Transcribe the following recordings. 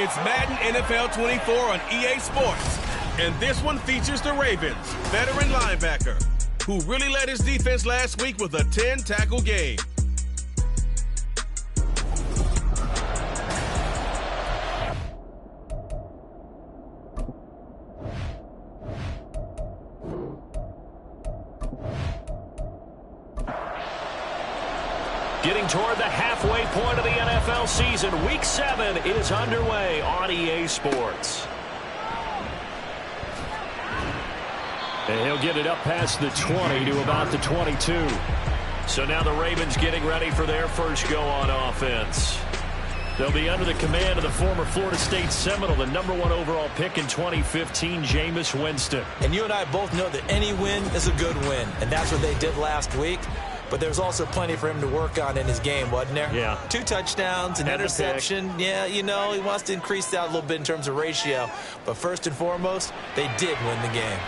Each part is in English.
It's Madden NFL 24 on EA Sports. And this one features the Ravens veteran linebacker, who really led his defense last week with a 10-tackle game. Getting toward the halfway point of the NFL season, Week 7 is underway on EA Sports. And he'll get it up past the 20 to about the 22. So now the Ravens getting ready for their first go on offense. They'll be under the command of the former Florida State Seminole, the #1 overall pick in 2015, Jameis Winston. And you and I both know that any win is a good win, and that's what they did last week. But there's also plenty for him to work on in his game, wasn't there? Yeah. 2 touchdowns, an interception. Yeah, you know, he wants to increase that a little bit in terms of ratio. But first and foremost, they did win the game.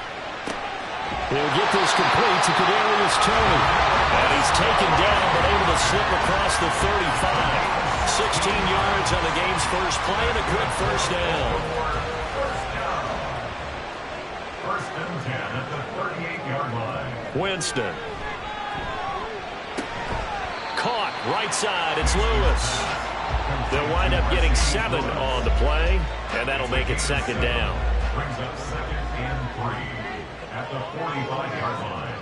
He'll get this complete to Kadarius Toney. And he's taken down, but able to slip across the 35. 16 yards on the game's first play and a good first down. First and 10 at the 38-yard line. Winston. Caught right side. It's Lewis. They'll wind up getting 7 on the play, and that'll make it second down. Brings up second and 3 at the 45-yard line.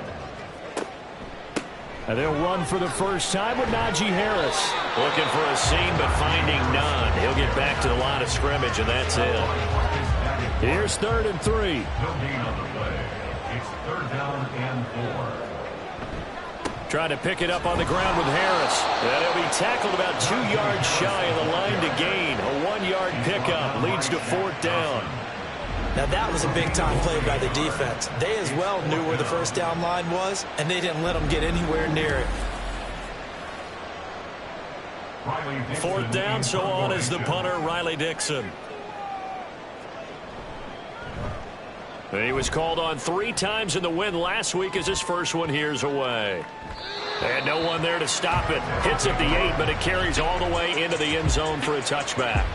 And they'll run for the first time with Najee Harris. Looking for a seam, but finding none. He'll get back to the line of scrimmage, and that's it. Here's 3rd and 3. No gain on the play. It's 3rd down and 4. Trying to pick it up on the ground with Harris. And he'll be tackled about 2 yards shy of the line to gain. A 1-yard pickup leads to 4th down. Now that was a big-time play by the defense. They as well knew where the first down line was, and they didn't let them get anywhere near it. 4th down, so on is the punter, Riley Dixon. He was called on 3 times in the win last week as his first one here's away. And no one there to stop it. Hits at the 8, but it carries all the way into the end zone for a touchback.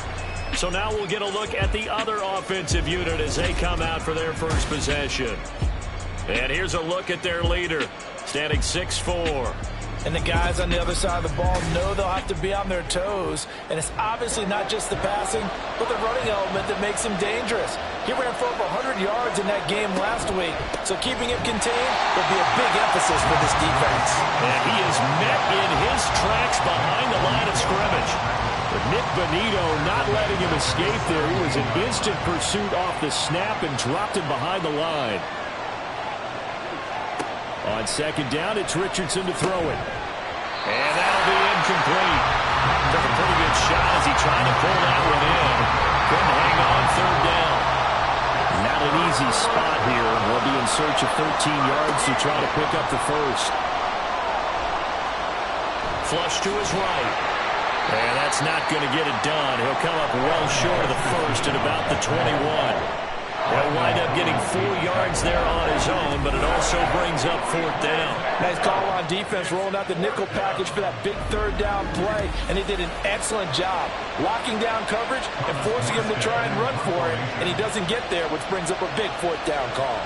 So now we'll get a look at the other offensive unit as they come out for their first possession. And here's a look at their leader, standing 6'4". And the guys on the other side of the ball know they'll have to be on their toes. And it's obviously not just the passing, but the running element that makes him dangerous. He ran for over 100 yards in that game last week. So keeping it contained will be a big emphasis for this defense. And he is met in his tracks behind the line of scrimmage. But Nick Bonito not letting him escape there. He was in instant pursuit off the snap and dropped him behind the line. On 2nd down, it's Richardson to throw it. And that'll be incomplete. Took a pretty good shot as he tried to pull that one in. Couldn't hang on 3rd down. Not an easy spot here. We'll be in search of 13 yards to try to pick up the first. Flush to his right. And that's not going to get it done. He'll come up well short of the first at about the 21. He'll wind up getting 4 yards there on his own, but it also brings up 4th down. Nice call on defense, rolling out the nickel package for that big 3rd down play, and he did an excellent job locking down coverage and forcing him to try and run for it, and he doesn't get there, which brings up a big 4th down call.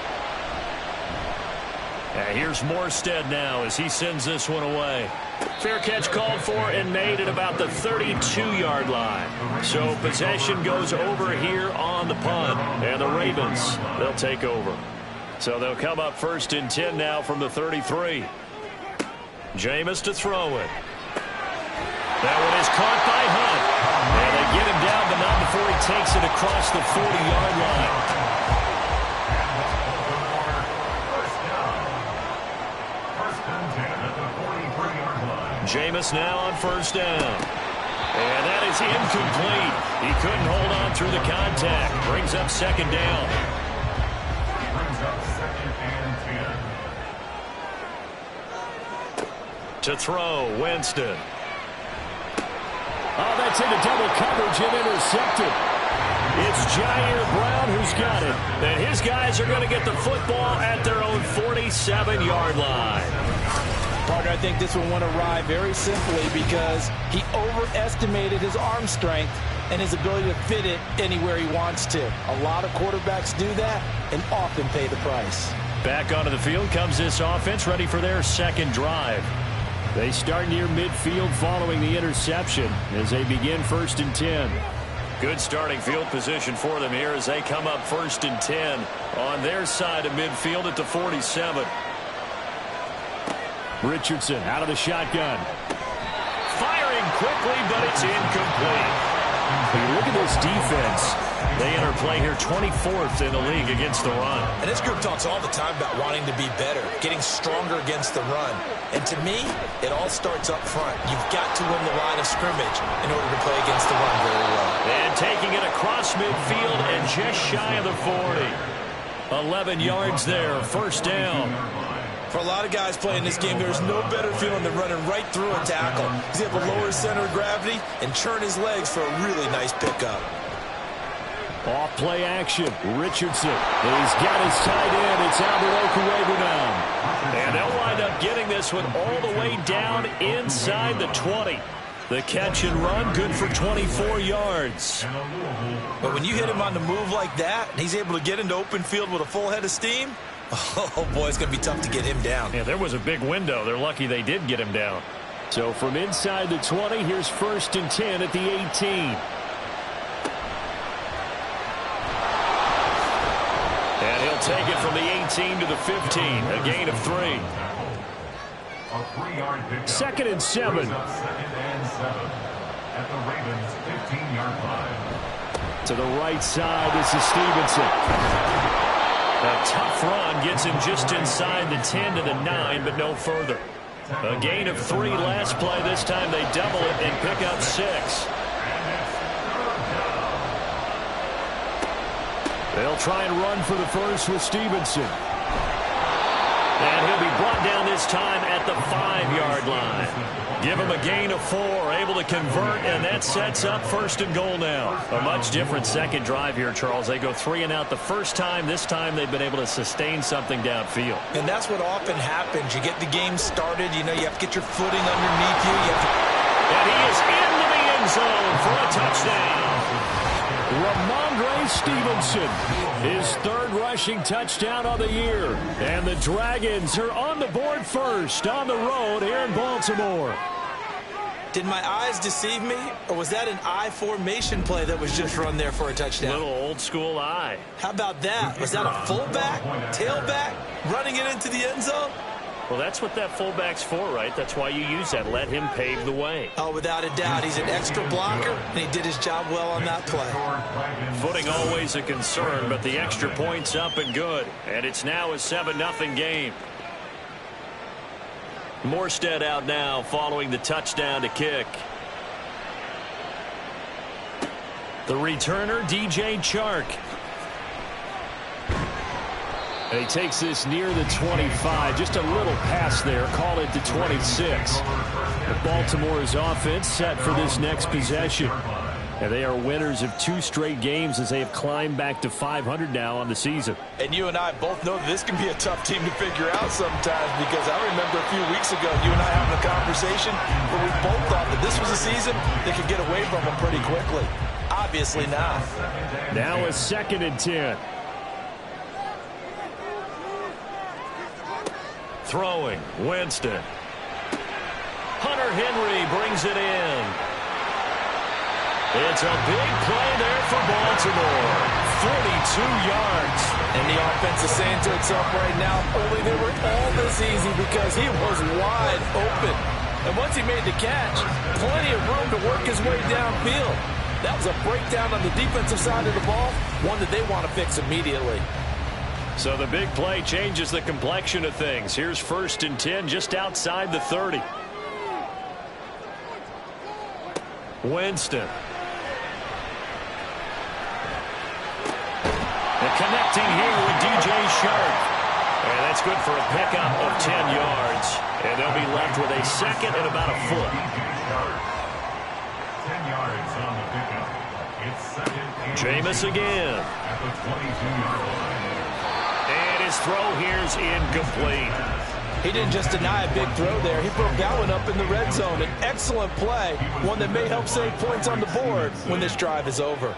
And here's Morstead now as he sends this one away. Fair catch called for and made at about the 32-yard line. So possession goes over here on the punt. And the Ravens, they'll take over. So they'll come up 1st and 10 now from the 33. Jameis to throw it. That one is caught by Hunt. And they get him down, but not before he takes it across the 40-yard line. Jameis now on 1st down. And that is incomplete. He couldn't hold on through the contact. Brings up 2nd down. Brings up 2nd and 10. To throw, Winston. Oh, that's into double coverage and intercepted. It's Jair Brown who's got it. And his guys are going to get the football at their own 47-yard line. Partner, I think this one went awry very simply because he overestimated his arm strength and his ability to fit it anywhere he wants to. A lot of quarterbacks do that and often pay the price. Back onto the field comes this offense, ready for their second drive. They start near midfield following the interception as they begin 1st and 10. Good starting field position for them here as they come up 1st and 10 on their side of midfield at the 47. Richardson out of the shotgun. Firing quickly, but it's incomplete. When you look at this defense, they enter play here 24th in the league against the run. And this group talks all the time about wanting to be better, getting stronger against the run. And to me, it all starts up front. You've got to win the line of scrimmage in order to play against the run very well. And taking it across midfield and just shy of the 40. 11 yards there, 1st down. For a lot of guys playing this game, there's no better feeling than running right through a tackle. He's able to lower his center of gravity and churn his legs for a really nice pickup. Off play action. Richardson. He's got his tight end. It's Albert Okuegbunam. And they'll wind up getting this one all the way down inside the 20. The catch and run, good for 24 yards. But when you hit him on the move like that, and he's able to get into open field with a full head of steam, oh boy, it's going to be tough to get him down. Yeah, there was a big window. They're lucky they did get him down. So from inside the 20, here's 1st and 10 at the 18. And he'll take it from the 18 to the 15, a gain of 3. A 3-yard pickup. 2nd and 7. 2nd and 7 at the Ravens' 15-yard line. To the right side, this is Stevenson. A tough run gets him just inside the 10 to the 9, but no further. A gain of 3 last play. This time they double it and pick up 6. They'll try and run for the first with Stevenson. And he'll be brought down this time at the 5-yard line. Give him a gain of 4, able to convert, and that sets up 1st and goal now. A much different second drive here, Charles. They go 3 and out the first time. This time they've been able to sustain something downfield. And that's what often happens. You get the game started, you know, you have to get your footing underneath you. And he is into the end zone for a touchdown. Ramondre Stevenson, his 3rd rushing touchdown of the year. And the Dragons are on the board first on the road here in Baltimore. Did my eyes deceive me, or was that an I formation play that was just run there for a touchdown? Little old school eye. How about that? Was that a fullback, tailback, running it into the end zone? Well, that's what that fullback's for, right? That's why you use that. Let him pave the way. Oh, without a doubt. He's an extra blocker, and he did his job well on that play. Footing always a concern, but the extra point's up and good. And it's now a 7-0 game. Morstead out now following the touchdown to kick. The returner, DJ Chark. And he takes this near the 25. Just a little pass there. Call it the 26. Baltimore's offense set for this next possession. And they are winners of 2 straight games as they have climbed back to 500 now on the season. And you and I both know that this can be a tough team to figure out sometimes, because I remember a few weeks ago you and I having a conversation where we both thought that this was a season that could get away from them pretty quickly. Obviously not. Now a 2nd and 10. Throwing, Winston. Hunter Henry brings it in. It's a big play there for Baltimore. 42 yards. And the offense is saying to itself right now, only they were all this easy because he was wide open. And once he made the catch, plenty of room to work his way downfield. That was a breakdown on the defensive side of the ball, one that they want to fix immediately. So the big play changes the complexion of things. Here's 1st and 10 just outside the 30. Winston. And connecting here with DJ Chark. And that's good for a pickup of 10 yards. And they'll be left with a 2nd and about a foot. 10 yards on the pickup. It's 2nd and Jameis again. at the 22-yard line. And his throw here's incomplete. He didn't just deny a big throw there. He broke that one up in the red zone. An excellent play, one that may help save points on the board when this drive is over.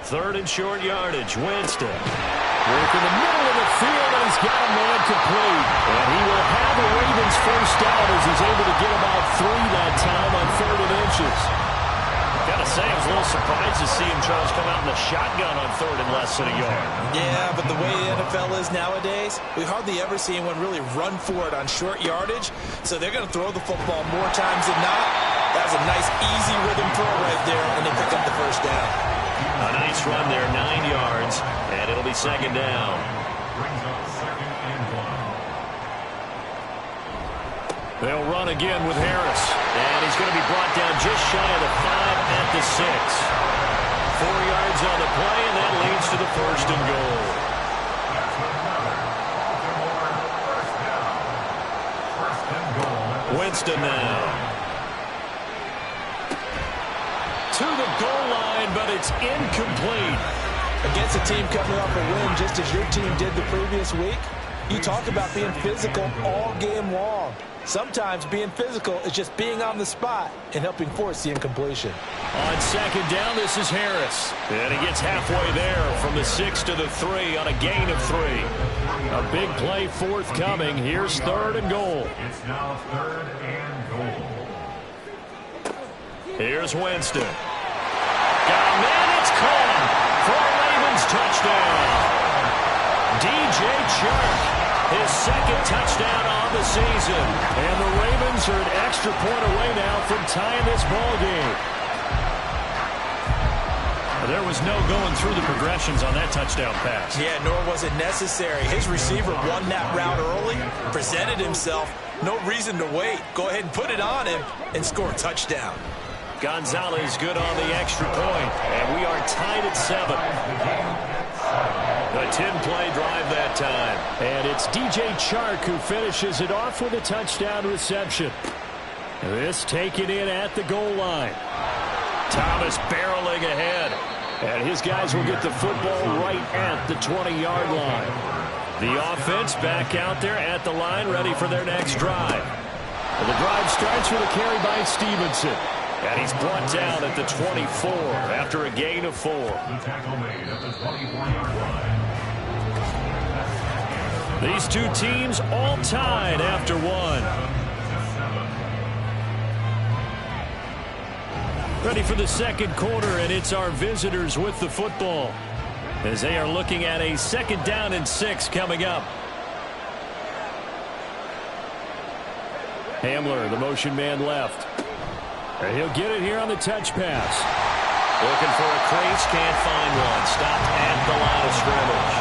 3rd and short yardage. Winston. Work in the middle of the field, and he's got a man complete. And he will have the Ravens first down as he's able to get about 3 that time on 3rd and inches. Gotta say, I was a little surprised to see him try to come out in the shotgun on 3rd and less than a yard. Yeah, but the way the NFL is nowadays, we hardly ever see anyone really run for it on short yardage. So they're going to throw the football more times than not. That was a nice, easy rhythm throw right there, and they pick up the first down. A nice run there, 9 yards, and it'll be 2nd down. Brings up 2nd and 1. They'll run again with Harris, and he's going to be brought down just shy of the 5 at the 6. 4 yards on the play, and that leads to the 1st and goal. Winston now. To the goal line, but it's incomplete. Against a team coming off a win just as your team did the previous week, you talk about being physical all game long. Sometimes being physical is just being on the spot and helping force the incompletion. On 2nd down, this is Harris. And he gets halfway there from the 6 to the 3 on a gain of 3. A big play forthcoming. Here's 3rd and goal. It's now 3rd and goal. Here's Winston. Got a man, it's caught for a Ravens touchdown. DJ Chark. His 2nd touchdown on the season. And the Ravens are an extra point away now from tying this ball game. There was no going through the progressions on that touchdown pass. Yeah, nor was it necessary. His receiver won that route early, presented himself. No reason to wait. Go ahead and put it on him and score a touchdown. Gonzalez good on the extra point. And we are tied at 7. A 10-play drive that time. And it's DJ Chark who finishes it off with a touchdown reception. This taken in at the goal line. Thomas barreling ahead. And his guys will get the football right at the 20-yard line. The offense back out there at the line, ready for their next drive. And the drive starts with a carry by Stevenson. And he's brought down at the 24 after a gain of 4. The tackle made at the 24-yard line. These two teams all tied after 1. Ready for the 2nd quarter, and it's our visitors with the football as they are looking at a 2nd down and 6 coming up. Hamler, the motion man left. And he'll get it here on the touch pass. Looking for a crease, can't find one. Stopped at the line of scrimmage.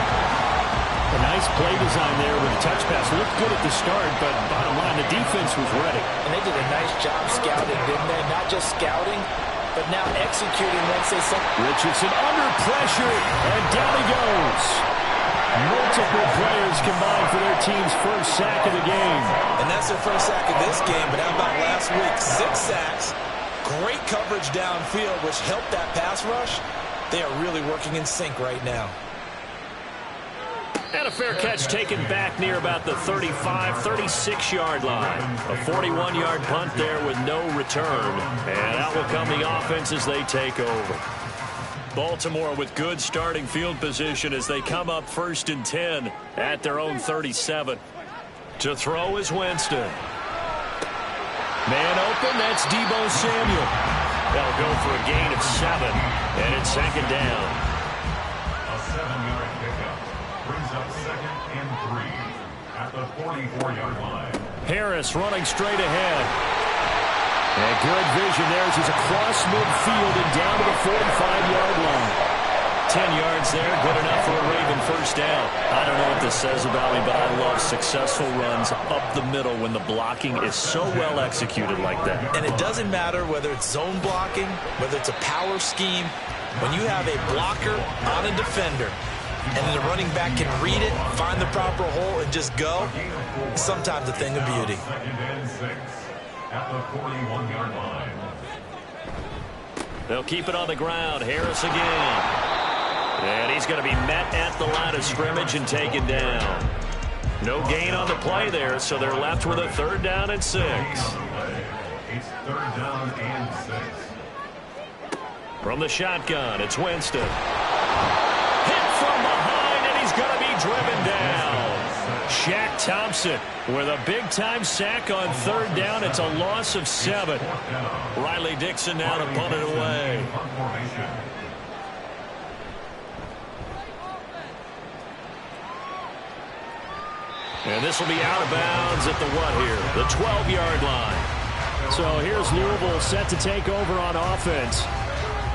A nice play design there with a touch pass. Looked good at the start, but bottom line, the defense was ready. And they did a nice job scouting, didn't they? Not just scouting, but now executing once they saw. Richardson under pressure, and down he goes. Multiple players combined for their team's first sack of the game. And that's their first sack of this game, but how about last week? 6 sacks, great coverage downfield, which helped that pass rush. They are really working in sync right now. And a fair catch taken back near about the 35, 36-yard line. A 41-yard punt there with no return. And out will come the offense as they take over. Baltimore with good starting field position as they come up 1st and 10 at their own 37. To throw is Winston. Man open, that's Deebo Samuel. They'll go for a gain of 7, and it's 2nd down. A 7-yard pickup brings up 2nd and 3 at the 44-yard line. Harris running straight ahead. And good vision there as he's across midfield and down to the 45-yard line. 10 yards there, good enough for a Raven first down. I don't know what this says about me, but I love successful runs up the middle when the blocking is so well executed like that. And it doesn't matter whether it's zone blocking, whether it's a power scheme. When you have a blocker on a defender, and then the running back can read it, find the proper hole, and just go, sometimes a thing of beauty. 2nd and 6 at the 41-yard line. They'll keep it on the ground. Harris again. And he's going to be met at the line of scrimmage and taken down. No gain on the play there, so they're left with a 3rd down and 6. It's 3rd down and 6. From the shotgun, it's Winston. Hit from behind, and he's going to be driven down. Shaq Thompson with a big-time sack on 3rd down. It's a loss of 7. Riley Dixon now to punt it away. And this will be out of bounds at the what here? The 12-yard line. So here's Louisville set to take over on offense.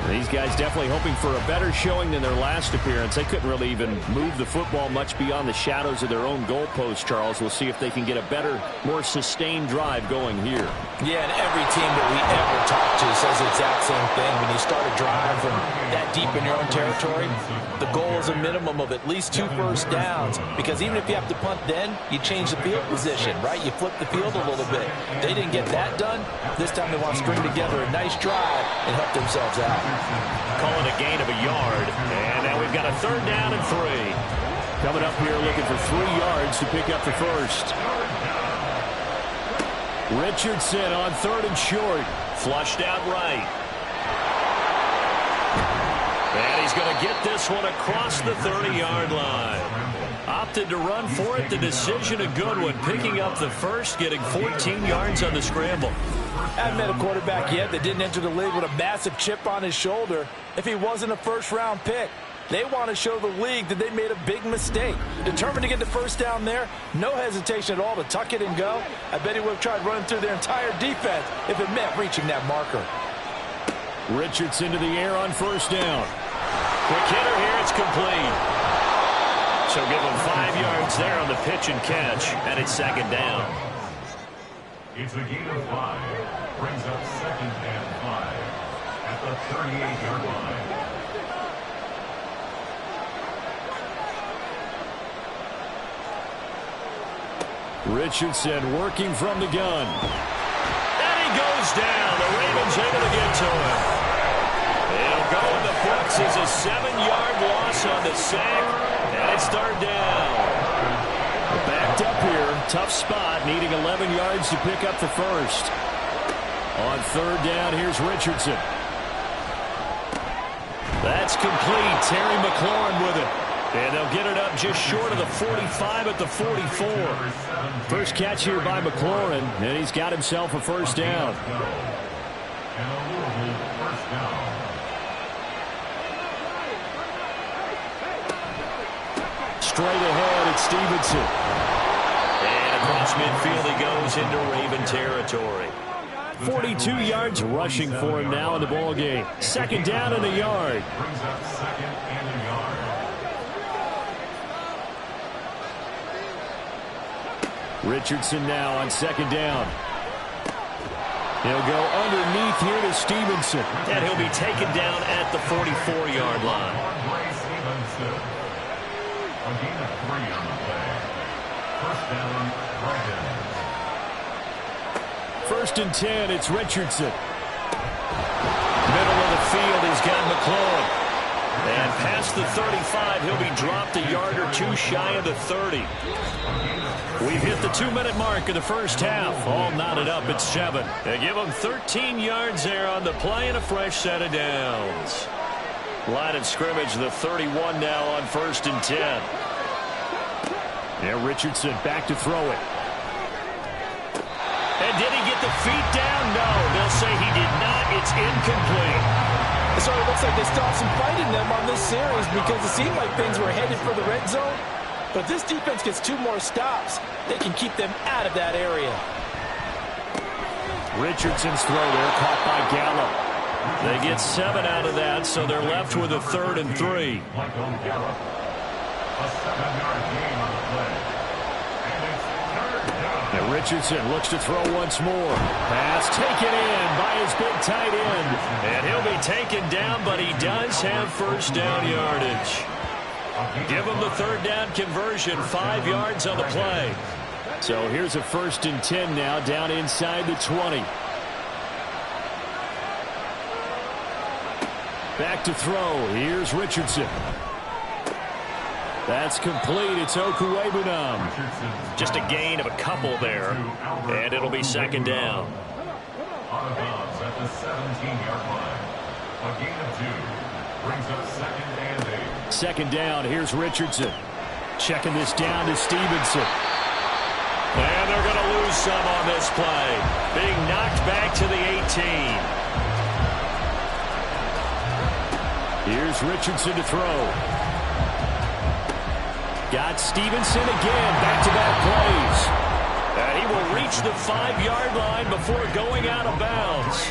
These guys definitely hoping for a better showing than their last appearance. They couldn't really even move the football much beyond the shadows of their own goalpost, Charles. We'll see if they can get a better, more sustained drive going here. Yeah, and every team that we ever talk to says the exact same thing. When you start a drive from that deep in your own territory, the goal is a minimum of at least 2 first downs, because even if you have to punt then, you change the field position, right? You flip the field a little bit. They didn't get that done. This time they want to string together a nice drive and help themselves out. Calling a gain of a yard. And now we've got a 3rd down and 3. Coming up here looking for 3 yards to pick up the first. Richardson on 3rd and short. Flushed out right. And he's going to get this one across the 30-yard line. Opted to run for it. The decision a good one. Picking up the first, getting 14 yards on the scramble. I haven't met a quarterback yet that didn't enter the league with a massive chip on his shoulder if he wasn't a first-round pick. They want to show the league that they made a big mistake. Determined to get the first down there, no hesitation at all to tuck it and go. I bet he would have tried running through their entire defense if it meant reaching that marker. Richardson to the air on 1st down. Quick hitter here, it's complete. So give him 5 yards there on the pitch and catch, and it's 2nd down. It's a gain of 5. Brings up 2nd and 5 at the 38-yard line. Richardson working from the gun. And he goes down. The Ravens able to get to him. It'll go in the books as a 7-yard loss on the sack, and it's 3rd down. Backed up here. Tough spot. Needing 11 yards to pick up the first. On 3rd down, here's Richardson. That's complete. Terry McLaurin with it. And they'll get it up just short of the 45 at the 44. First catch here by McLaurin, and he's got himself a 1st down. And a Louisville 1st down. Straight ahead, it's Stevenson. And across midfield he goes into Raven territory. 42 yards rushing for him now in the ball game. 2nd down and a yard. Brings up 2nd and a yard. Richardson now on 2nd down. He'll go underneath here to Stevenson. And he'll be taken down at the 44-yard line. Stevenson. A gain of 3 on the play. 1st down, Ravens. 1st and 10, it's Richardson. Middle of the field, he's got McLaurin. And past the 35, he'll be dropped a yard or 2 shy of the 30. We've hit the 2-minute mark of the first half. All knotted up at 7. They give them 13 yards there on the play and a fresh set of downs. Line of scrimmage, the 31 now on 1st and 10. Yeah, Richardson back to throw it. And did he get the feet down? No, they'll say he did not. It's incomplete. So it looks like they still have some fight in them on this series, because it seemed like things were headed for the red zone. But this defense gets 2 more stops. They can keep them out of that area. Richardson's throw there caught by Gallup. They get 7 out of that, so they're left with a 3rd and 3. Michael Gallup. A 7-yard gain on the play. And it's 3rd down. And Richardson looks to throw once more. Pass taken in by his big tight end. And he'll be taken down, but he does have 1st down yardage. Give him the 3rd down conversion, 5 yards on the play. So here's a 1st and 10 now, down inside the 20. Back to throw. Here's Richardson. That's complete. It's Okwuegbunam. Just a gain of a couple there, and it'll be second down. Out of bounds at the 17-yard line. A gain of 2 brings up second and 8. Second down. Here's Richardson. Checking this down to Stevenson. And they're going to lose some on this play. Being knocked back to the 18. Here's Richardson to throw. Got Stevenson again. Back-to-back plays. And he will reach the 5-yard line before going out of bounds.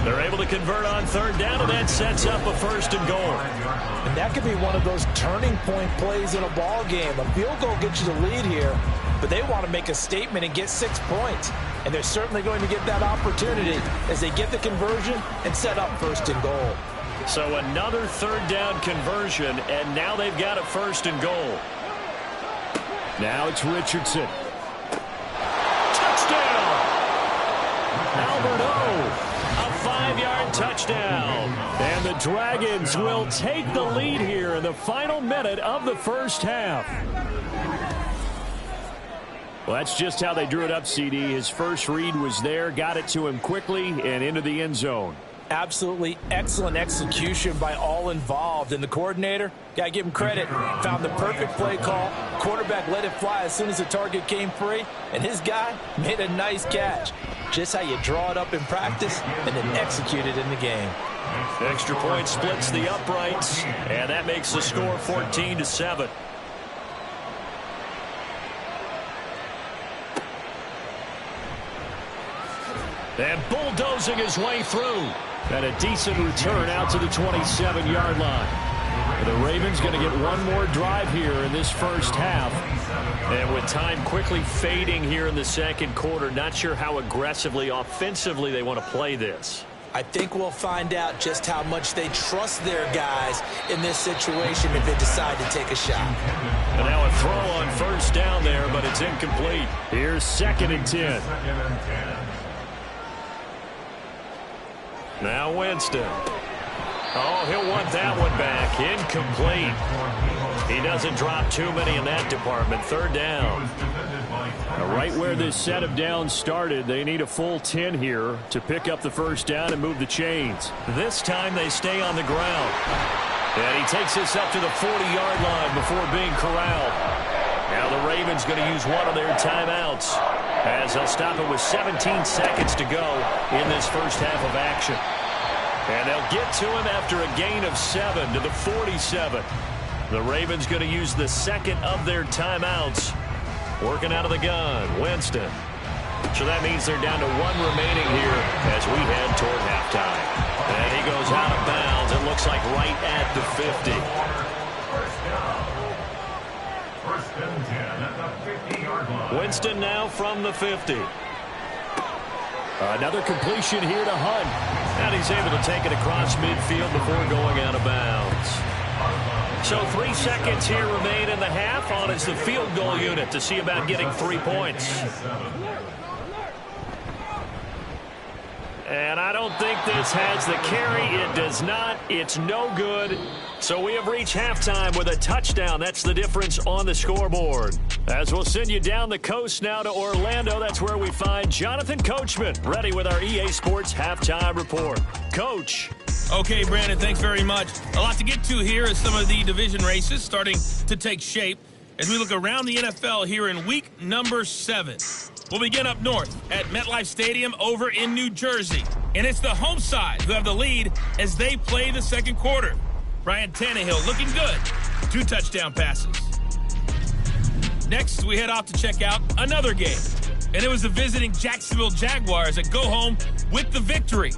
They're able to convert on third down, and that sets up a first and goal. And that could be one of those turning point plays in a ball game. A field goal gets you the lead here, but they want to make a statement and get 6 points. And they're certainly going to get that opportunity as they get the conversion and set up first and goal. So another third down conversion, and now they've got a first and goal. Now it's Richardson. Touchdown! Albert O, a 5-yard touchdown. And the Dragons will take the lead here in the final minute of the first half. Well, that's just how they drew it up, CD. His first read was there, got it to him quickly, and into the end zone. Absolutely excellent execution by all involved. And the coordinator, got to give him credit, found the perfect play call. Quarterback let it fly as soon as the target came free. And his guy made a nice catch. Just how you draw it up in practice and then execute it in the game. Extra point splits the uprights, and that makes the score 14-7. And bulldozing his way through. And a decent return out to the 27-yard line. The Ravens going to get one more drive here in this first half. And with time quickly fading here in the second quarter, not sure how aggressively, offensively they want to play this. I think we'll find out just how much they trust their guys in this situation if they decide to take a shot. And now a throw on first down there, but it's incomplete. Here's 2nd and 10. Now Winston. Oh, he'll want that one back. Incomplete. He doesn't drop too many in that department. Third down. Now, right where this set of downs started, they need a full 10 here to pick up the first down and move the chains. This time they stay on the ground. And he takes this up to the 40-yard line before being corralled. Now the Ravens going to use one of their timeouts as they'll stop it with 17 seconds to go in this first half of action. And they'll get to him after a gain of 7 to the 47. The Ravens going to use the second of their timeouts. Working out of the gun, Winston. So that means they're down to 1 remaining here as we head toward halftime. And he goes out of bounds. It looks like right at the 50. First and 10 at the 50-yard line. Winston now from the 50. Another completion here to Hunt. And he's able to take it across midfield before going out of bounds. So 3 seconds here remain in the half. On is the field goal unit to see about getting 3 points. And I don't think this has the carry. It does not. It's no good. So we have reached halftime with a touchdown. That's the difference on the scoreboard. As we'll send you down the coast now to Orlando. That's where we find Jonathan Coachman ready with our EA Sports Halftime Report. Coach. Okay, Brandon, thanks very much. A lot to get to here as some of the division races starting to take shape as we look around the NFL here in week number 7. We'll begin up north at MetLife Stadium over in New Jersey. And it's the home side who have the lead as they play the second quarter. Ryan Tannehill looking good. 2 touchdown passes. Next, we head off to check out another game. And it was the visiting Jacksonville Jaguars that go home with the victory.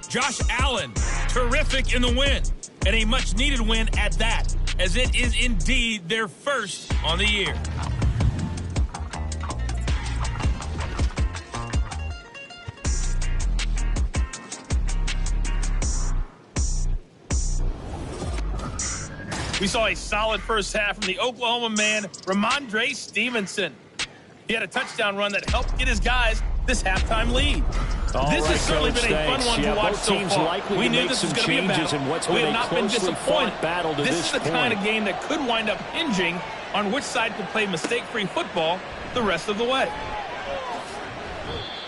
Josh Allen, terrific in the win. And a much-needed win at that, as it is indeed their first on the year. We saw a solid first half from the Oklahoma man, Ramondre Stevenson. He had a touchdown run that helped get his guys this halftime lead. This has certainly been a fun one to watch so far. We knew this was going to be a battle. We have not been disappointed. This is the kind of game that could wind up hinging on which side can play mistake-free football the rest of the way.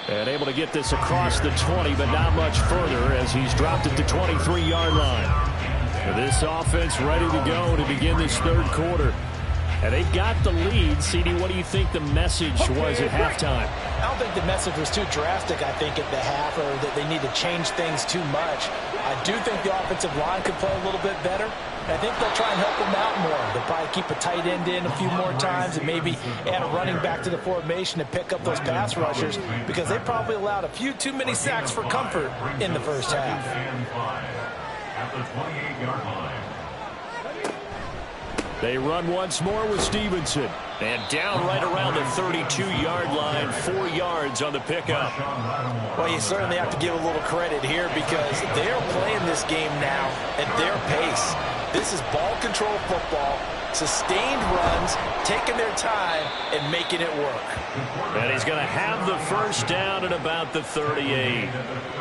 And able to get this across the 20, but not much further as he's dropped it to 23-yard line. This offense ready to go to begin this third quarter. And they've got the lead. CD, what do you think the message was at halftime? I don't think the message was too drastic, I think, at the half, or that they need to change things too much. I do think the offensive line could play a little bit better. I think they'll try and help them out more. They'll probably keep a tight end in a few more times and maybe add a running back to the formation to pick up those pass rushers, because they probably allowed a few too many sacks for comfort in the first half. At the 28-yard line. They run once more with Stevenson. And down right around the 32-yard line, 4 yards on the pickup. Well, you certainly have to give a little credit here because they're playing this game now at their pace. This is ball control football, sustained runs, taking their time, and making it work. And he's going to have the first down at about the 38.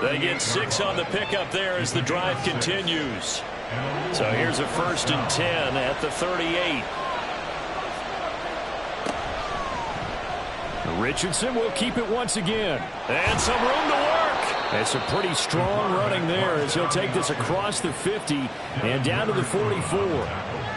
They get 6 on the pickup there as the drive continues. So here's a 1st and 10 at the 38. Richardson will keep it once again. And some room to work. It's a pretty strong running there as he'll take this across the 50 and down to the 44.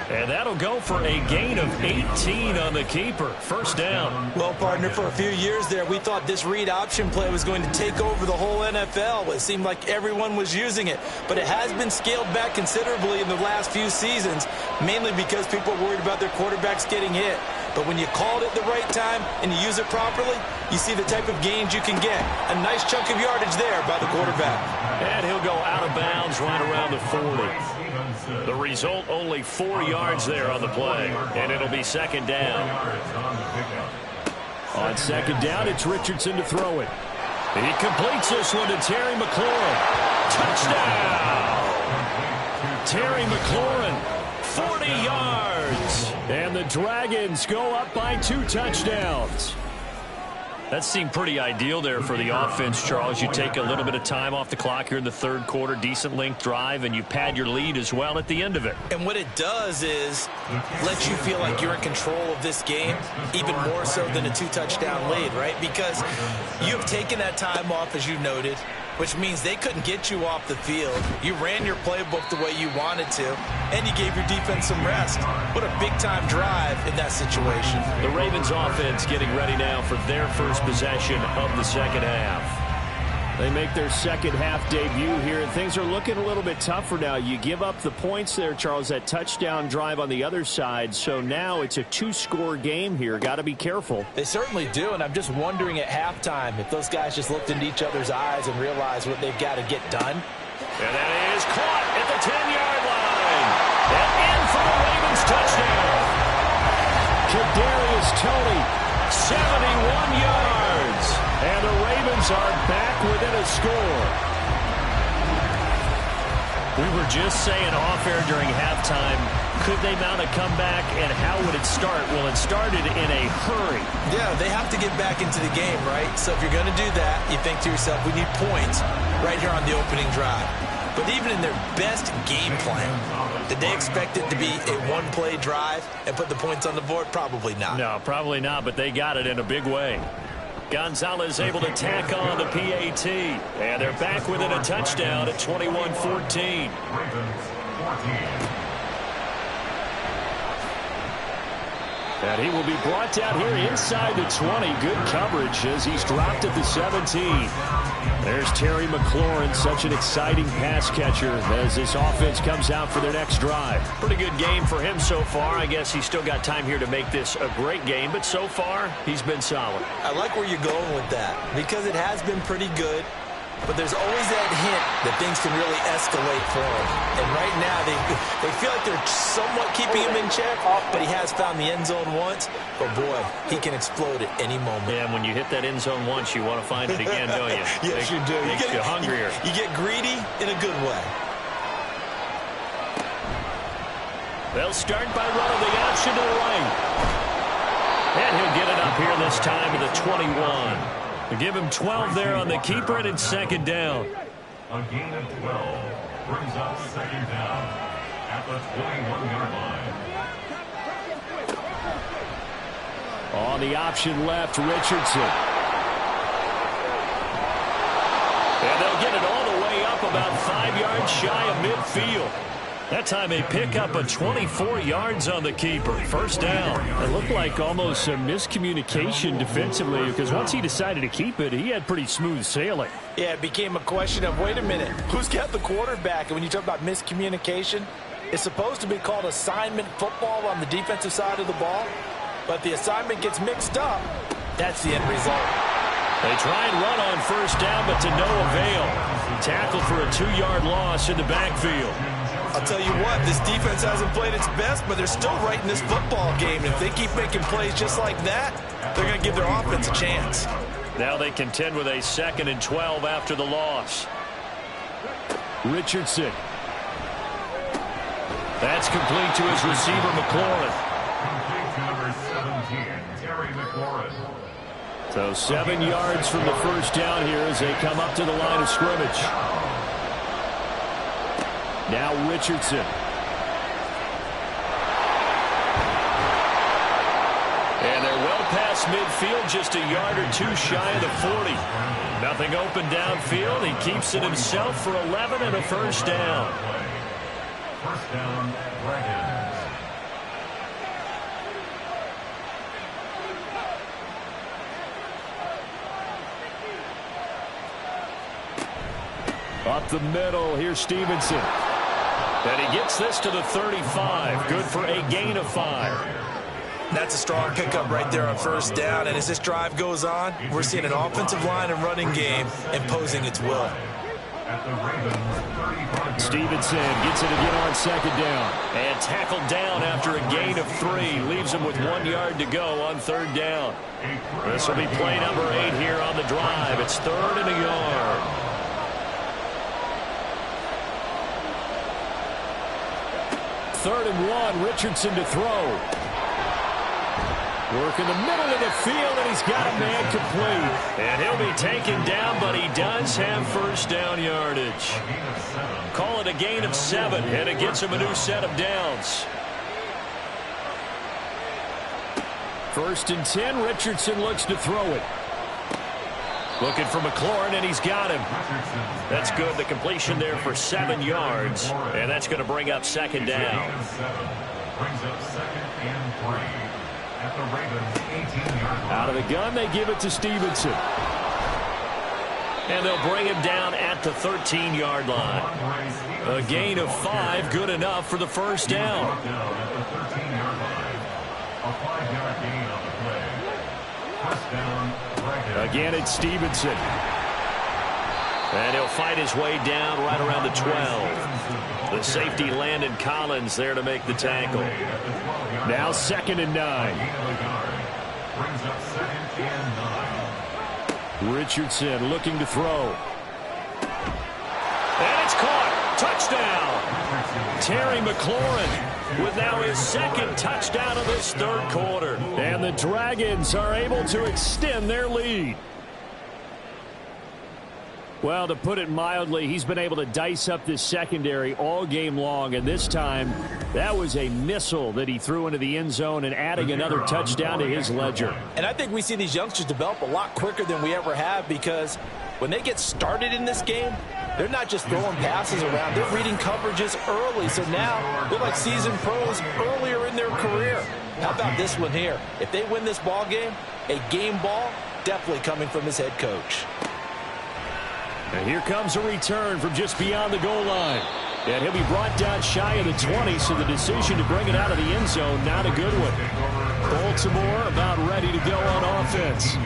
And that'll go for a gain of 18 on the keeper. First down. Well, partner, for a few years there, we thought this read option play was going to take over the whole NFL. It seemed like everyone was using it. But it has been scaled back considerably in the last few seasons, mainly because people are worried about their quarterbacks getting hit. But when you call it at the right time and you use it properly, you see the type of gains you can get. A nice chunk of yardage there by the quarterback. And he'll go out of bounds right around the 40. The result, only 4 yards there on the play. And it'll be second down. On second down, it's Richardson to throw it. He completes this one to Terry McLaurin. Touchdown! Terry McLaurin, 40 yards. And the Dragons go up by 2 touchdowns. That seemed pretty ideal there for the offense, Charles. You take a little bit of time off the clock here in the third quarter, decent length drive, and you pad your lead as well at the end of it. And what it does is let you feel like you're in control of this game, even more so than a 2-touchdown lead, right? Because you've taken that time off, as you noted, which means they couldn't get you off the field. You ran your playbook the way you wanted to, and you gave your defense some rest. What a big-time drive in that situation. The Ravens offense getting ready now for their first possession of the second half. They make their second half debut here, and things are looking a little bit tougher now. You give up the points there, Charles, that touchdown drive on the other side. So now it's a 2-score game here. Got to be careful. They certainly do, and I'm just wondering at halftime if those guys just looked into each other's eyes and realized what they've got to get done. And that is caught at the 10-yard line. And in for the Ravens touchdown. Kadarius Toney, 71 yards. And the Ravens are back within a score. We were just saying off-air during halftime, could they mount a comeback, and how would it start? Well, it started in a hurry. Yeah, they have to get back into the game, right? So if you're going to do that, you think to yourself, we need points right here on the opening drive. But even in their best game plan, did they expect it to be a one-play drive and put the points on the board? Probably not. No, probably not, but they got it in a big way. Gonzalez able to tack on the PAT. And they're back within a touchdown at 21-14. And he will be brought down here inside the 20. Good coverage as he's dropped at the 17. There's Terry McLaurin, such an exciting pass catcher as this offense comes out for their next drive. Pretty good game for him so far. I guess he's still got time here to make this a great game, but so far he's been solid. I like where you're going with that because it has been pretty good. But there's always that hint that things can really escalate for him. And right now, they feel like they're somewhat keeping him in check, but he has found the end zone once. But, boy, he can explode at any moment. Yeah, and when you hit that end zone once, you want to find it again, don't you? Yes, you do. Makes you hungrier. You get greedy in a good way. They'll start by running the option to the right. And he'll get it up here this time to the 21. They give him 12 there on the keeper, and it's second down. A gain of 12 brings up second down at the 21-yard line. On the option left, Richardson. And they'll get it all the way up about 5 yards shy of midfield. That time they pick up a 24 yards on the keeper. First down. It looked like almost a miscommunication defensively because once he decided to keep it, he had pretty smooth sailing. Yeah, it became a question of, wait a minute, who's got the quarterback? And when you talk about miscommunication, it's supposed to be called assignment football on the defensive side of the ball. But the assignment gets mixed up. That's the end result. They try and run on first down, but to no avail. Tackled for a 2-yard loss in the backfield. I'll tell you what, this defense hasn't played its best, but they're still right in this football game. If they keep making plays just like that, they're going to give their offense a chance. Now they contend with a 2nd and 12 after the loss. Richardson. That's complete to his receiver, McLaurin. Complete to number 17, Terry McLaurin. So 7 yards from the first down here as they come up to the line of scrimmage. Now Richardson. And they're well past midfield, just a yard or two shy of the 40. Nothing open downfield. He keeps it himself for 11 and a first down. First down, Dragons. Up the middle, here's Stevenson. And he gets this to the 35. Good for a gain of 5. That's a strong pickup right there on first down. And as this drive goes on, we're seeing an offensive line and running game imposing its will. Stevenson gets it again on second down. And tackled down after a gain of 3. Leaves him with 1 yard to go on third down. This will be play number 8 here on the drive. It's 3rd and a yard. Third and 1, Richardson to throw. Work in the middle of the field, and he's got a man complete. And he'll be taken down, but he does have first down yardage. Call it a gain of 7, and it gets him a new set of downs. 1st and 10, Richardson looks to throw it. Looking for McLaurin, and he's got him. That's good. The completion there for 7 yards, and that's going to bring up second down. Brings up 2nd and 3 at the Ravens 18-yard line. Out of the gun, they give it to Stevenson. And they'll bring him down at the 13-yard line. A gain of 5, good enough for the first down. Down at the 13-yard line. A 5-yard gain on the play. First down, Dragons. Again, it's Stevenson. And he'll fight his way down right around the 12. The safety Landon Collins there to make the tackle. Now 2nd and 9. Brings up 2nd and 9. Richardson looking to throw. And it's caught. Touchdown. Terry McLaurin with now his 2nd touchdown of this 3rd quarter. And the Dragons are able to extend their lead. Well, to put it mildly, he's been able to dice up this secondary all game long, and this time that was a missile that he threw into the end zone and adding another touchdown to his ledger. And I think we see these youngsters develop a lot quicker than we ever have, because when they get started in this game, they're not just throwing passes around. They're reading coverages early, so now they're like seasoned pros earlier in their career. How about this one here? If they win this ball game, a game ball definitely coming from his head coach. And here comes a return from just beyond the goal line. And he'll be brought down shy of the 20, so the decision to bring it out of the end zone, not a good one. Baltimore about ready to go on offense.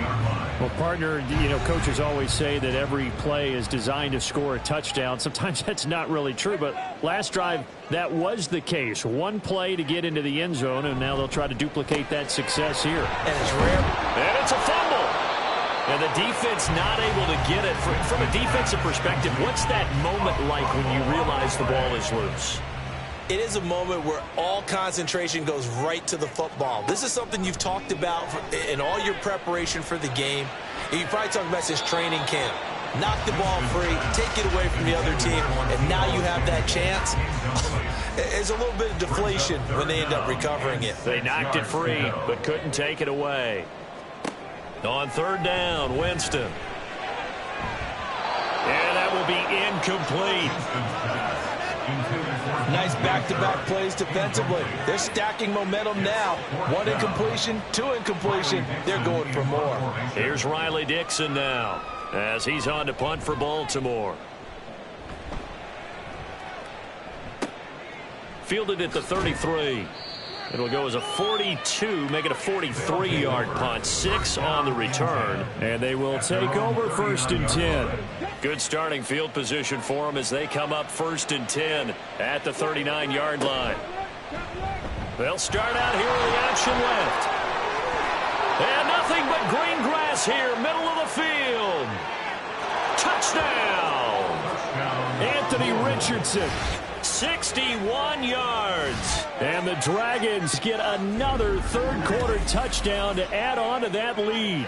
Well, partner, you know, coaches always say that every play is designed to score a touchdown. Sometimes that's not really true, but last drive, that was the case. One play to get into the end zone, and now they'll try to duplicate that success here. And it's rare. And it's a fumble. And the defense not able to get it. From a defensive perspective, what's that moment like when you realize the ball is loose? it is a moment where all concentration goes right to the football. This is something you've talked about in all your preparation for the game. You probably talked about this training camp. Knock the ball free, take it away from the other team, and now you have that chance. It's a little bit of deflation when they end up recovering it. They knocked it free, but couldn't take it away. On third down, Winston. And that will be incomplete. Nice back-to-back plays defensively. They're stacking momentum now. One incompletion, two incompletion. They're going for more. Here's Riley Dixon now as he's on to punt for Baltimore. Fielded at the 33. It'll go as a 42, make it a 43-yard punt. 6 on the return. And they will take over 1st and 10. Good starting field position for them as they come up 1st and 10 at the 39-yard line. They'll start out here with the option left. And nothing but green grass here, middle of the field. Touchdown! Anthony Richardson. 61 yards. And the Dragons get another third-quarter touchdown to add on to that lead.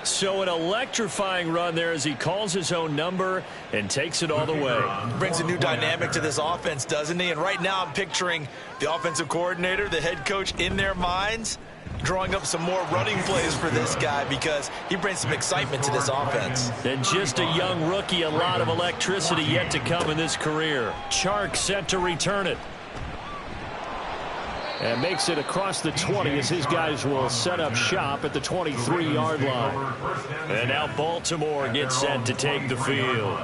So an electrifying run there as he calls his own number and takes it all the way. Brings a new dynamic to this offense, doesn't he? And right now I'm picturing the offensive coordinator, the head coach in their minds, drawing up some more running plays for this guy because he brings some excitement to this offense. And just a young rookie, a lot of electricity yet to come in this career. Chark set to return it. And makes it across the 20 as his guys will set up shop at the 23-yard line. And now Baltimore gets set to take the field.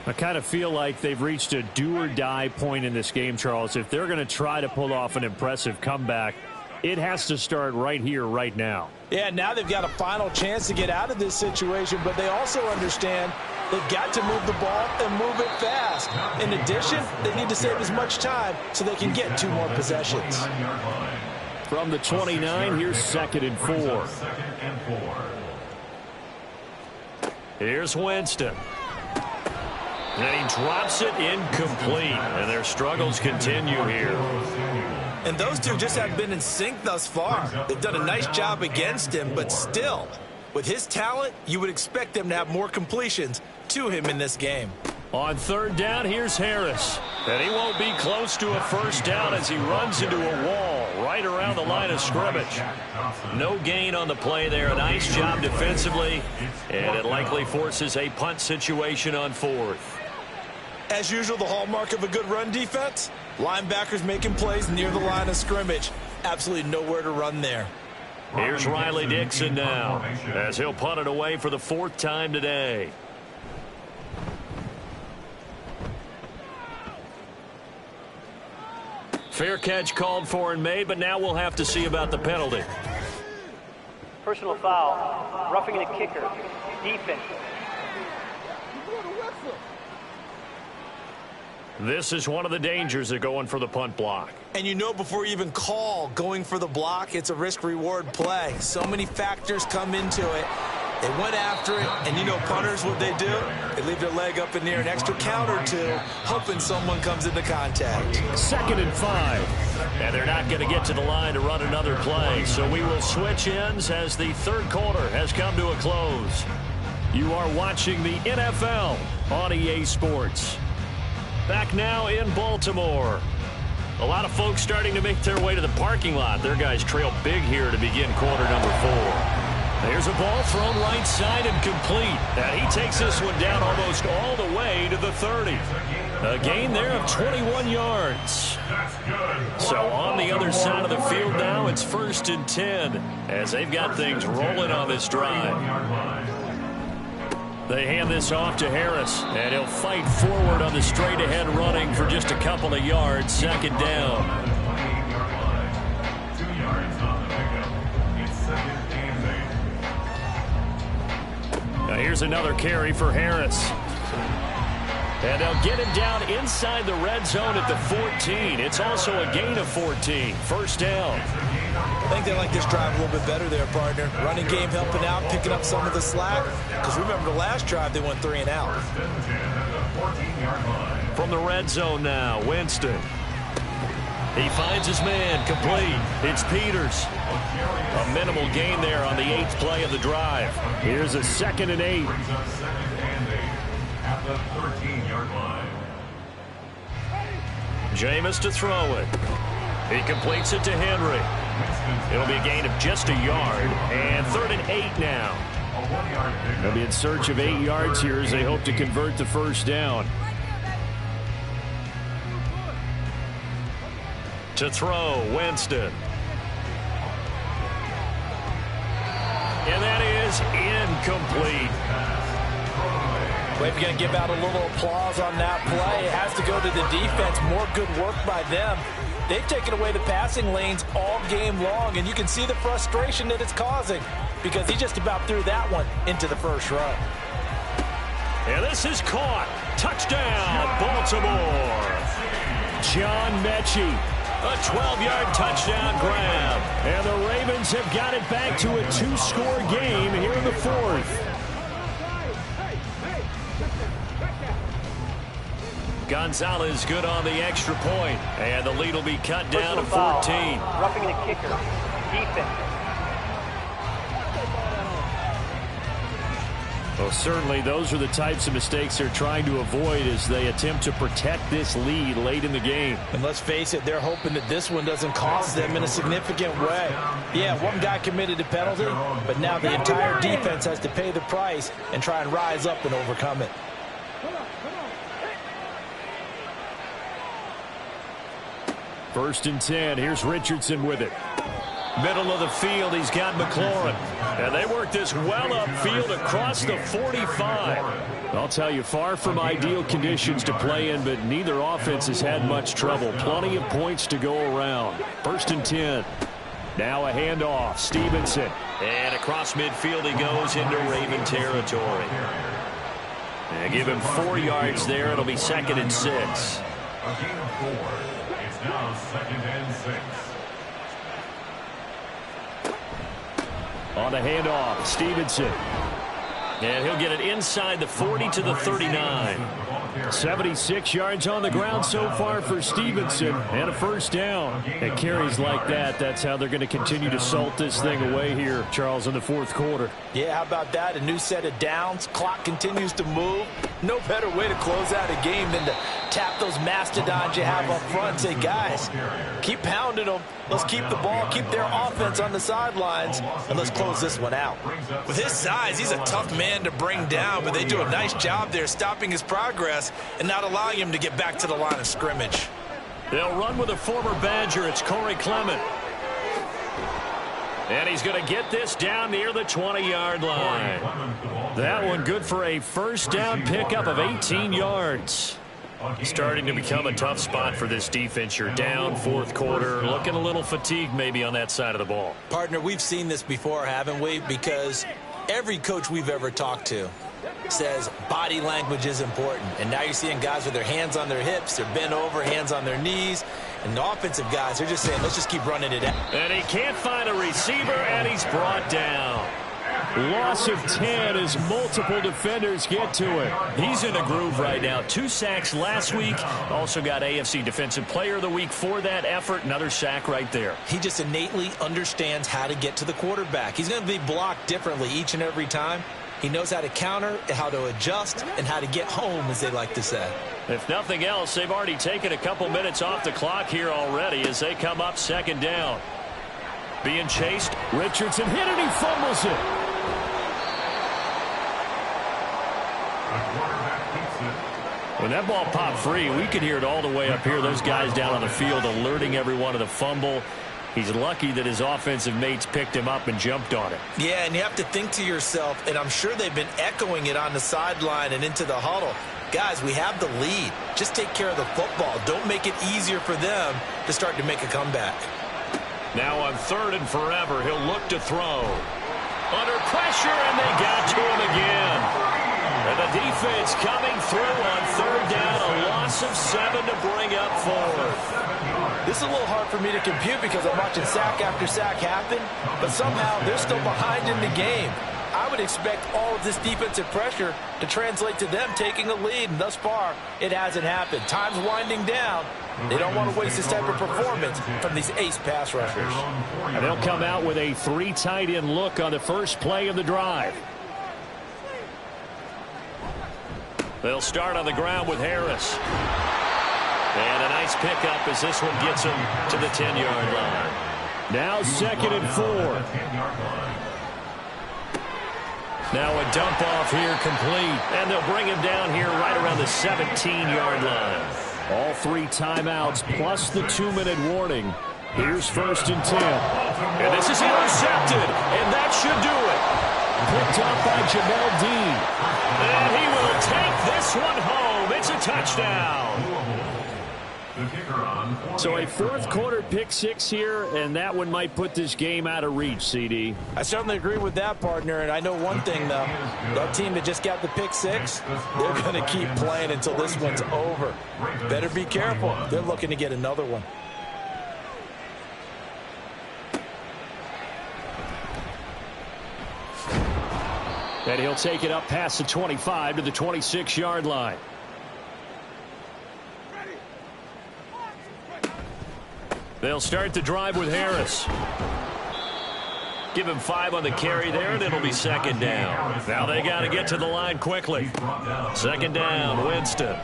I kind of feel like they've reached a do-or-die point in this game, Charles. If they're going to try to pull off an impressive comeback, it has to start right here, right now. Yeah, now they've got a final chance to get out of this situation, but they also understand they've got to move the ball and move it fast. In addition, they need to save as much time so they can get 2 more possessions. From the 29, here's 2nd and 4. Here's Winston. And he drops it incomplete, and their struggles continue here. And those two just haven't been in sync thus far. They've done a nice job against him, but still, with his talent, you would expect them to have more completions to him in this game. On third down, here's Harris. And he won't be close to a first down as he runs into a wall right around the line of scrimmage. No gain on the play there. A nice job defensively, and it likely forces a punt situation on 4th. As usual, the hallmark of a good run defense, linebackers making plays near the line of scrimmage. Absolutely nowhere to run there. Here's Riley Dixon now as he'll punt it away for the 4th time today. Fair catch called for and made, but now we'll have to see about the penalty. Personal foul, roughing the kicker, defense. This is one of the dangers of going for the punt block. And you know before you even call going for the block, it's a risk-reward play. So many factors come into it. They went after it, and you know punters, what they do? They leave their leg up in the air an extra count or 2, hoping someone comes into contact. 2nd and 5. And they're not going to get to the line to run another play. So we will switch ends as the third quarter has come to a close. You are watching the NFL on EA Sports. Back now in Baltimore. A lot of folks starting to make their way to the parking lot. Their guys trail big here to begin quarter number 4. There's a ball thrown right side and complete. And he takes this one down almost all the way to the 30. A gain there of 21 yards. So on the other side of the field now, it's 1st and 10 as they've got things rolling on this drive. They hand this off to Harris, and he'll fight forward on the straight-ahead running for just a couple of yards. 2nd down. Now here's another carry for Harris. And they'll get him down inside the red zone at the 14. It's also a gain of 14. 1st down. I think they like this drive a little bit better there, partner. Running game helping out, picking up some of the slack. Because remember the last drive, they went 3 and out. From the red zone now, Winston. He finds his man, complete. It's Peters. A minimal gain there on the 8th play of the drive. Here's a 2nd and 8. Brings up 2nd and 8 at the 13-yard line. Jameis to throw it. He completes it to Henry. It'll be a gain of just a yard. And 3rd and 8 now. They'll be in search of 8 yards here as they hope to convert the first down. To throw, Winston. And that is incomplete. Well, if you're going to give out a little applause on that play, it has to go to the defense. More good work by them. They've taken away the passing lanes all game long, and you can see the frustration that it's causing because he just about threw that one into the first row. And this is caught. Touchdown, Baltimore. John Mechie. A 12-yard touchdown grab. And the Ravens have got it back to a 2-score game here in the 4th. Gonzalez good on the extra point. And the lead will be cut down to 14. Roughing the kicker. Defense. Well, certainly those are the types of mistakes they're trying to avoid as they attempt to protect this lead late in the game. And let's face it, they're hoping that this one doesn't cost them in a significant way. Yeah, one guy committed a penalty, but now the entire defense has to pay the price and try and rise up and overcome it. First and 10. Here's Richardson with it. Middle of the field, he's got McLaurin. And they work this well upfield across the 45. I'll tell you, far from ideal conditions to play in, but neither offense has had much trouble. Plenty of points to go around. First and 10. Now a handoff. Stevenson. And across midfield he goes into Raven territory. And give him 4 yards there. It'll be 2nd and 6. A gain of 4. It's now 2nd and 6. On the handoff, Stevenson. And he'll get it inside the 40 to the 39. 76 yards on the ground so far for Stevenson, and a first down. And carries like that, that's how they're going to continue to salt this thing away here, Charles, in the 4th quarter. Yeah, how about that? A new set of downs. Clock continues to move. No better way to close out a game than to tap those mastodons you have up front and say, guys, keep pounding them. Let's keep the ball, keep their offense on the sidelines, and let's close this one out. With his size, he's a tough man to bring down, but they do a nice job there stopping his progress and not allowing him to get back to the line of scrimmage. They'll run with a former Badger. It's Corey Clement. And he's going to get this down near the 20-yard line. That one good for a first down pickup of 18 yards. Starting to become a tough spot for this defense. You're down 4th quarter, looking a little fatigued maybe on that side of the ball. Partner, we've seen this before, haven't we? Because every coach we've ever talked to says body language is important. And now you're seeing guys with their hands on their hips, they're bent over, hands on their knees. And the offensive guys, they're just saying, let's just keep running it out. And he can't find a receiver, and he's brought down. Loss of 10 as multiple defenders get to it. He's in a groove right now. 2 sacks last week. Also got AFC Defensive Player of the Week for that effort. Another sack right there. He just innately understands how to get to the quarterback. He's going to be blocked differently each and every time. He knows how to counter, how to adjust, and how to get home, as they like to say. If nothing else, they've already taken a couple minutes off the clock here already as they come up 2nd down. Being chased. Richardson hit it, he fumbles it. When that ball popped free, we could hear it all the way up here. Those guys down on the field alerting everyone of the fumble. He's lucky that his offensive mates picked him up and jumped on it. Yeah, and you have to think to yourself, and I'm sure they've been echoing it on the sideline and into the huddle. Guys, we have the lead. Just take care of the football. Don't make it easier for them to start to make a comeback. Now on 3rd and forever, he'll look to throw. Under pressure, and they got to him again. And the defense coming through on 3rd down, a loss of 7 to bring up 4th. This is a little hard for me to compute because I'm watching sack after sack happen, but somehow they're still behind in the game. I would expect all of this defensive pressure to translate to them taking a lead, and thus far, it hasn't happened. Time's winding down. They don't want to waste this type of performance from these ace pass rushers. And they'll come out with a 3 tight end look on the first play of the drive. They'll start on the ground with Harris. And a nice pickup as this one gets him to the 10-yard line. Now 2nd and 4. Now a dump off here complete. And they'll bring him down here right around the 17-yard line. All 3 timeouts plus the 2-minute warning. Here's 1st and 10. And this is intercepted. And that should do it. Picked up by Jamel Dean. And he will take this one home. It's a touchdown. So a 4th quarter pick 6 here, and that one might put this game out of reach, CD. I certainly agree with that, partner, and I know one thing, though. That team that just got the pick 6, they're going to keep playing until this one's over. Better be careful. They're looking to get another one. And he'll take it up past the 25 to the 26-yard line. They'll start the drive with Harris. Give him 5 on the carry there, and it'll be 2nd down. Now they got to get to the line quickly. 2nd down, Winston.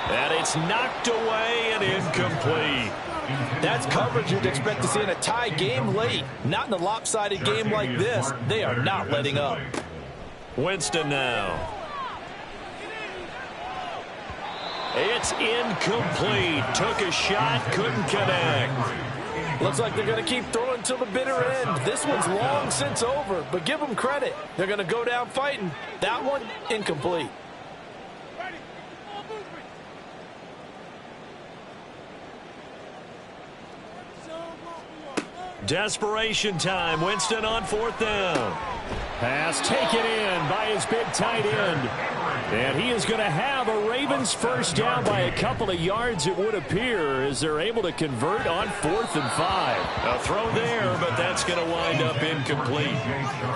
And it's knocked away and incomplete. That's coverage you'd expect to see in a tie game late. Not in a lopsided game like this. They are not letting up. Winston now. It's incomplete. Took a shot, couldn't connect. Looks like they're going to keep throwing till the bitter end. This one's long since over, but give them credit. They're going to go down fighting. That one, incomplete. Desperation time. Winston on 4th down. Pass taken in by his big tight end. And he is going to have a Ravens first down by a couple of yards, it would appear, as they're able to convert on 4th and 5. A throw there, but that's going to wind up incomplete.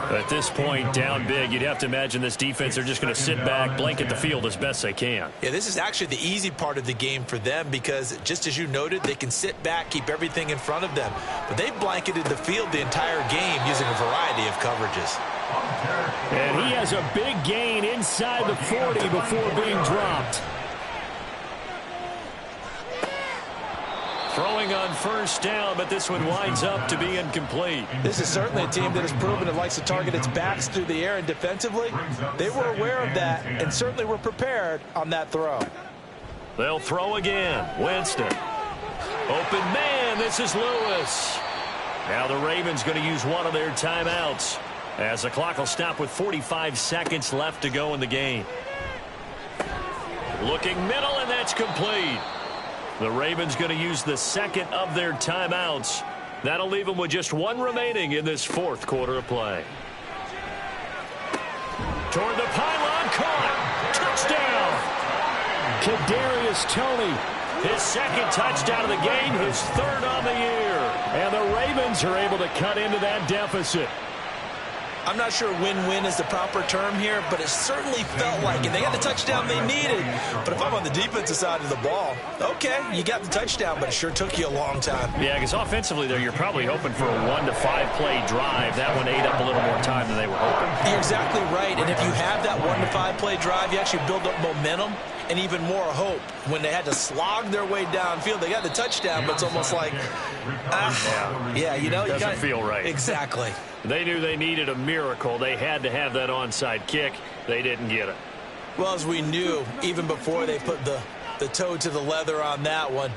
At this point, down big, you'd have to imagine this defense are just going to sit back, blanket the field as best they can. Yeah, this is actually the easy part of the game for them because, just as you noted, they can sit back, keep everything in front of them. But they blanketed the field the entire game using a variety of coverages. And he has a big gain inside the 40 before being dropped. Throwing on first down, but this one winds up to be incomplete. This is certainly a team that has proven it likes to target its backs through the air, and defensively, they were aware of that and certainly were prepared on that throw. They'll throw again. Winston. Open man, this is Lewis. Now the Ravens going to use one of their timeouts, as the clock will stop with 45 seconds left to go in the game. Looking middle, and that's complete. The Ravens going to use the 2nd of their timeouts. That'll leave them with just 1 remaining in this 4th quarter of play. Toward the pylon, caught. Touchdown. Kadarius Toney. His 2nd touchdown of the game, his 3rd on the year. And the Ravens are able to cut into that deficit. I'm not sure win-win is the proper term here, but it certainly felt like it. They got the touchdown they needed. But if I'm on the defensive side of the ball, okay, you got the touchdown, but it sure took you a long time. Yeah, because offensively there, you're probably hoping for a 1 to 5 play drive. That one ate up a little more time than they were hoping. You're exactly right. And if you have that 1 to 5 play drive, you actually build up momentum and even more hope. When they had to slog their way downfield, they got the touchdown, but it's almost like, yeah, you know, doesn't feel right. Exactly. They knew they needed a miracle. They had to have that onside kick. They didn't get it. Well, as we knew, even before they put the toe to the leather on that one,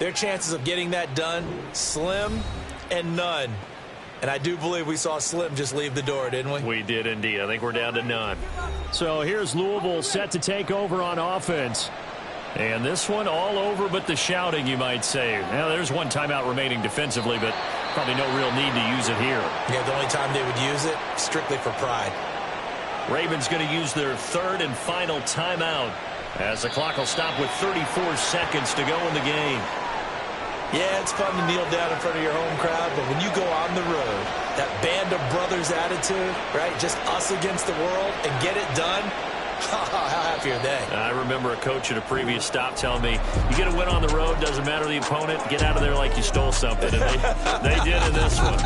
their chances of getting that done, slim and none. And I do believe we saw Slim just leave the door, didn't we? We did indeed. I think we're down to none. So here's Louisville set to take over on offense. And this one all over but the shouting, you might say. Now, there's 1 timeout remaining defensively, but probably no real need to use it here. Yeah, the only time they would use it, strictly for pride. Ravens going to use their 3rd and final timeout, as the clock will stop with 34 seconds to go in the game. Yeah, it's fun to kneel down in front of your home crowd, but when you go on the road, that band of brothers father's attitude, right? Just us against the world and get it done. How happy are they? I remember a coach at a previous stop telling me, you get a win on the road, doesn't matter the opponent, get out of there like you stole something. And they did in this one.